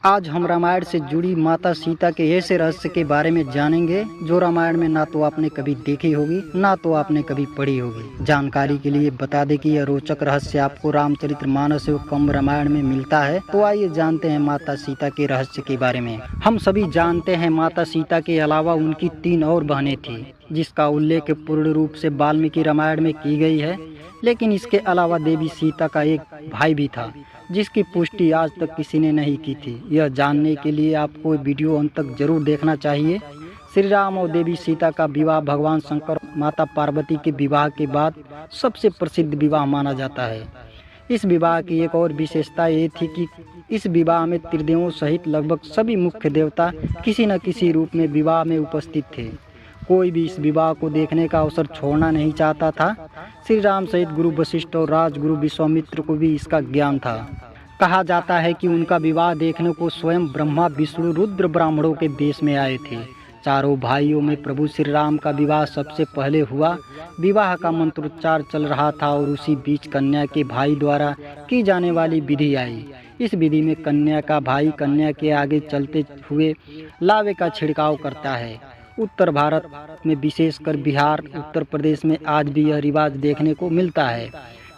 आज हम रामायण से जुड़ी माता सीता के ऐसे रहस्य के बारे में जानेंगे जो रामायण में ना तो आपने कभी देखी होगी ना तो आपने कभी पढ़ी होगी। जानकारी के लिए बता दें कि यह रोचक रहस्य आपको रामचरितमानस एवं कंब रामायण में मिलता है। तो आइए जानते हैं माता सीता के रहस्य के बारे में। हम सभी जानते हैं माता सीता के अलावा उनकी 3 और बहनें थी, जिसका उल्लेख पूर्ण रूप से वाल्मीकि रामायण में की गई है। लेकिन इसके अलावा देवी सीता का एक भाई भी था, जिसकी पुष्टि आज तक किसी ने नहीं की थी। यह जानने के लिए आपको वीडियो अंत तक जरूर देखना चाहिए। श्री राम और देवी सीता का विवाह भगवान शंकर माता पार्वती के विवाह के बाद सबसे प्रसिद्ध विवाह माना जाता है। इस विवाह की एक और विशेषता ये थी कि इस विवाह में त्रिदेवों सहित लगभग सभी मुख्य देवता किसी न किसी रूप में विवाह में उपस्थित थे। कोई भी इस विवाह को देखने का अवसर छोड़ना नहीं चाहता था। श्री राम सहित गुरु वशिष्ठ और राजगुरु विश्वामित्र को भी इसका ज्ञान था। कहा जाता है कि उनका विवाह देखने को स्वयं ब्रह्मा विष्णु रुद्र ब्राह्मणों के देश में आए थे। चारों भाइयों में प्रभु श्री राम का विवाह सबसे पहले हुआ। विवाह का मंत्रोच्चार चल रहा था और उसी बीच कन्या के भाई द्वारा की जाने वाली विधि आई। इस विधि में कन्या का भाई कन्या के आगे चलते हुए लावे का छिड़काव करता है। उत्तर भारत में विशेषकर बिहार, उत्तर प्रदेश में आज भी यह रिवाज देखने को मिलता है।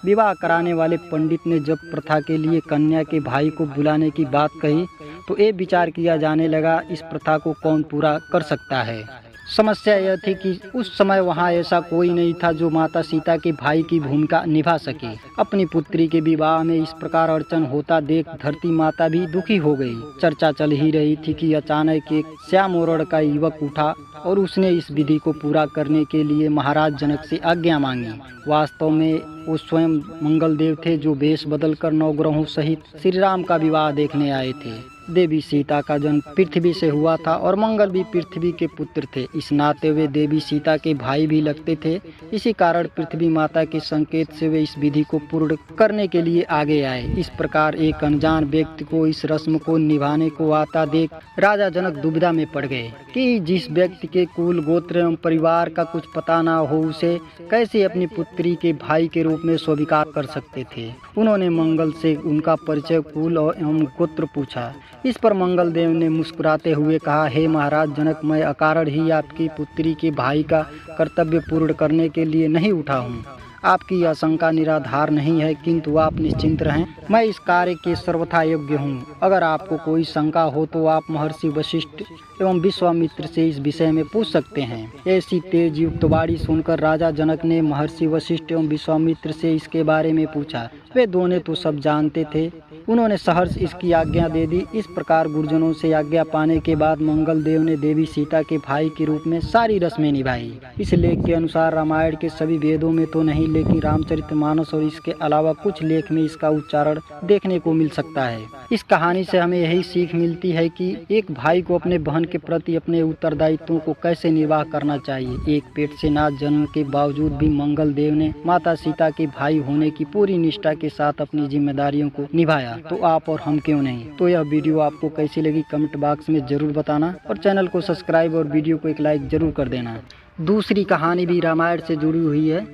विवाह कराने वाले पंडित ने जब प्रथा के लिए कन्या के भाई को बुलाने की बात कही तो ये विचार किया जाने लगा, इस प्रथा को कौन पूरा कर सकता है। समस्या यह थी कि उस समय वहाँ ऐसा कोई नहीं था जो माता सीता के भाई की भूमिका निभा सके। अपनी पुत्री के विवाह में इस प्रकार अड़चन होता देख धरती माता भी दुखी हो गई। चर्चा चल ही रही थी कि अचानक एक श्याम ओरड़ का युवक उठा और उसने इस विधि को पूरा करने के लिए महाराज जनक से आज्ञा मांगी। वास्तव में वो स्वयं मंगल देव थे, जो वेश बदलकर 9 ग्रहों सहित श्री राम का विवाह देखने आए थे। देवी सीता का जन्म पृथ्वी से हुआ था और मंगल भी पृथ्वी के पुत्र थे। इस नाते वे देवी सीता के भाई भी लगते थे। इसी कारण पृथ्वी माता के संकेत से वे इस विधि को पूर्ण करने के लिए आगे आए। इस प्रकार एक अनजान व्यक्ति को इस रस्म को निभाने को आता देख राजा जनक दुविधा में पड़ गए कि जिस व्यक्ति के कुल गोत्र एवं परिवार का कुछ पता ना हो, उसे कैसे अपनी पुत्री के भाई के रूप में स्वीकार कर सकते थे। उन्होंने मंगल से उनका परिचय, कुल एवं गोत्र पूछा। इस पर मंगल देव ने मुस्कुराते हुए कहा, हे महाराज जनक, मैं अकारण ही आपकी पुत्री के भाई का कर्तव्य पूर्ण करने के लिए नहीं उठा हूँ। आपकी आशंका निराधार नहीं है, किंतु आप निश्चिंत रहें, मैं इस कार्य के सर्वथा योग्य हूँ। अगर आपको कोई शंका हो तो आप महर्षि वशिष्ठ एवं विश्वामित्र से इस विषय में पूछ सकते हैं। ऐसी तेज युक्त वाणी सुनकर राजा जनक ने महर्षि वशिष्ठ एवं विश्वामित्र से इसके बारे में पूछा। वे दोनों तो सब जानते थे। उन्होंने सहर्ष इसकी आज्ञा दे दी। इस प्रकार गुरुजनों से आज्ञा पाने के बाद मंगल देव ने देवी सीता के भाई के रूप में सारी रस्में निभाई। इस लेख के अनुसार रामायण के सभी वेदों में तो नहीं, लेकिन रामचरितमानस और इसके अलावा कुछ लेख में इसका उच्चारण देखने को मिल सकता है। इस कहानी से हमें यही सीख मिलती है कि एक भाई को अपने बहन के प्रति अपने उत्तरदायित्वों को कैसे निर्वाह करना चाहिए। एक पेट से नाथ जन्म के बावजूद भी मंगल देव ने माता सीता के भाई होने की पूरी निष्ठा के साथ अपनी जिम्मेदारियों को निभाया। तो आप और हम क्यों नहीं। तो यह वीडियो आपको कैसी लगी कमेंट बॉक्स में जरूर बताना और चैनल को सब्सक्राइब और वीडियो को एक लाइक जरूर कर देना। दूसरी कहानी भी रामायण से जुड़ी हुई है।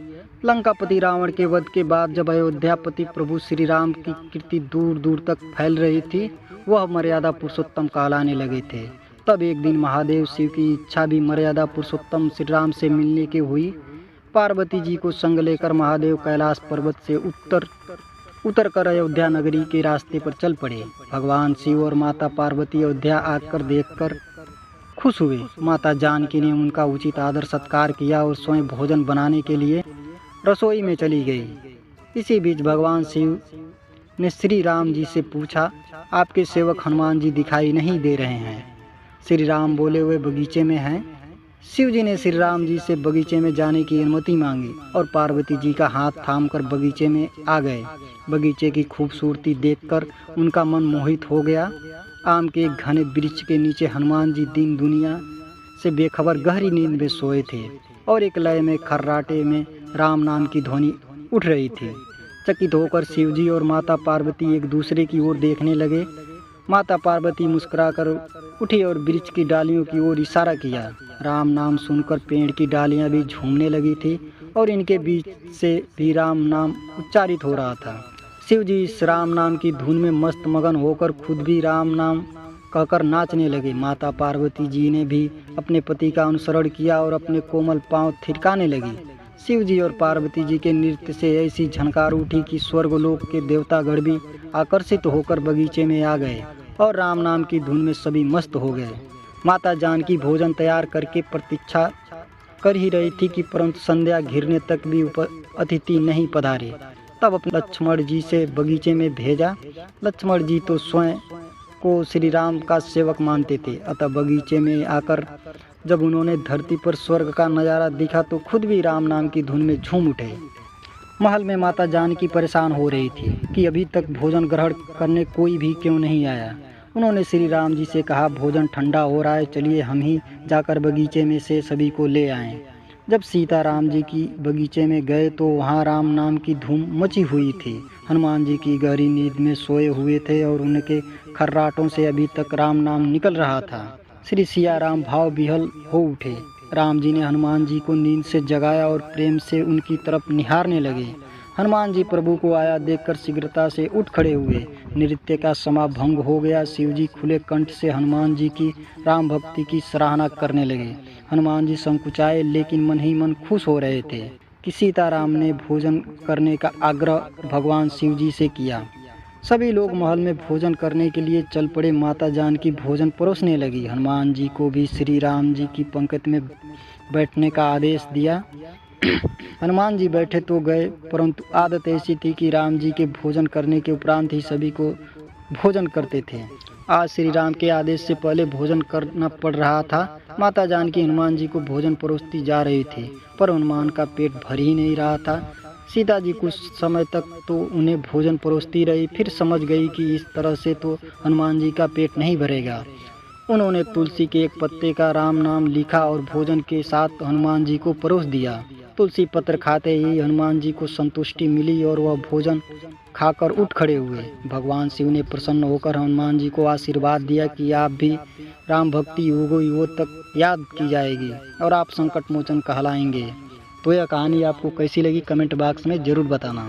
लंकापति रावण के वध के बाद जब अयोध्यापति प्रभु श्री राम की कीर्ति दूर दूर तक फैल रही थी, वह मर्यादा पुरुषोत्तम कहलाने लगे थे। तब एक दिन महादेव शिव की इच्छा भी मर्यादा पुरुषोत्तम श्री राम से मिलने की हुई। पार्वती जी को संग लेकर महादेव कैलाश पर्वत से उतर कर अयोध्या नगरी के रास्ते पर चल पड़े। भगवान शिव और माता पार्वती अयोध्या आकर देखकर खुश हुए। माता जानकी ने उनका उचित आदर सत्कार किया और स्वयं भोजन बनाने के लिए रसोई में चली गई। इसी बीच भगवान शिव ने श्री राम जी से पूछा, आपके सेवक हनुमान जी दिखाई नहीं दे रहे हैं। श्री राम बोले, वे बगीचे में हैं। शिव जी ने श्री राम जी से बगीचे में जाने की अनुमति मांगी और पार्वती जी का हाथ थामकर बगीचे में आ गए। बगीचे की खूबसूरती देखकर उनका मन मोहित हो गया। आम के एक घने वृक्ष के नीचे हनुमान जी दीन दुनिया से बेखबर गहरी नींद में सोए थे और एक लय में खर्राटे में राम नाम की ध्वनि उठ रही थी। चकित होकर शिवजी और माता पार्वती एक दूसरे की ओर देखने लगे। माता पार्वती मुस्कुराकर उठी और वृक्ष की डालियों की ओर इशारा किया। राम नाम सुनकर पेड़ की डालियां भी झूमने लगी थी और इनके बीच से भी राम नाम उच्चारित हो रहा था। शिव जी इस राम नाम की धुन में मस्त मगन होकर खुद भी राम नाम कहकर नाचने लगे। माता पार्वती जी ने भी अपने पति का अनुसरण किया और अपने कोमल पांव थिरकाने लगी। शिव जी और पार्वती जी के नृत्य से ऐसी झनकार उठी कि स्वर्गलोक के देवतागण भी आकर्षित होकर बगीचे में आ गए और राम नाम की धुन में सभी मस्त हो गए। माता जानकी भोजन तैयार करके प्रतीक्षा कर ही रही थी कि परंतु संध्या घिरने तक भी अतिथि नहीं पधारे। तब अपने लक्ष्मण जी से बगीचे में भेजा। लक्ष्मण जी तो स्वयं को श्री राम का सेवक मानते थे, अतः बगीचे में आकर जब उन्होंने धरती पर स्वर्ग का नज़ारा देखा तो खुद भी राम नाम की धुन में झूम उठे। महल में माता जानकी परेशान हो रही थी कि अभी तक भोजन ग्रहण करने कोई भी क्यों नहीं आया। उन्होंने श्री राम जी से कहा, भोजन ठंडा हो रहा है, चलिए हम ही जाकर बगीचे में से सभी को ले आएं। जब सीता राम जी की बगीचे में गए तो वहाँ राम नाम की धूम मची हुई थी। हनुमान जी की गहरी नींद में सोए हुए थे और उनके खर्राटों से अभी तक राम नाम निकल रहा था। श्री सिया राम भाव विह्वल हो उठे। राम जी ने हनुमान जी को नींद से जगाया और प्रेम से उनकी तरफ निहारने लगे। हनुमान जी प्रभु को आया देखकर शीघ्रता से उठ खड़े हुए। नृत्य का समा भंग हो गया। शिव जी खुले कंठ से हनुमान जी की राम भक्ति की सराहना करने लगे। हनुमान जी संकुचाए लेकिन मन ही मन खुश हो रहे थे कि सीताराम ने भोजन करने का आग्रह भगवान शिव जी से किया। सभी लोग महल में भोजन करने के लिए चल पड़े। माता जानकी भोजन परोसने लगी। हनुमान जी को भी श्री राम जी की पंक्ति में बैठने का आदेश दिया। हनुमान जी बैठे तो गए, परंतु आदत ऐसी थी कि राम जी के भोजन करने के उपरांत ही सभी को भोजन करते थे। आज श्री राम के आदेश से पहले भोजन करना पड़ रहा था। माता जानकी हनुमान जी को भोजन परोसती जा रही थी, पर हनुमान का पेट भर ही नहीं रहा था। सीता जी कुछ समय तक तो उन्हें भोजन परोसती रही, फिर समझ गई कि इस तरह से तो हनुमान जी का पेट नहीं भरेगा। उन्होंने तुलसी के एक पत्ते का राम नाम लिखा और भोजन के साथ हनुमान जी को परोस दिया। तुलसी पत्र खाते ही हनुमान जी को संतुष्टि मिली और वह भोजन खाकर उठ खड़े हुए। भगवान शिव ने प्रसन्न होकर हनुमान जी को आशीर्वाद दिया कि आप भी राम भक्ति युगों युगों तक याद की जाएगी और आप संकट मोचन कहलाएंगे। तो यह कहानी आपको कैसी लगी कमेंट बॉक्स में ज़रूर बताना।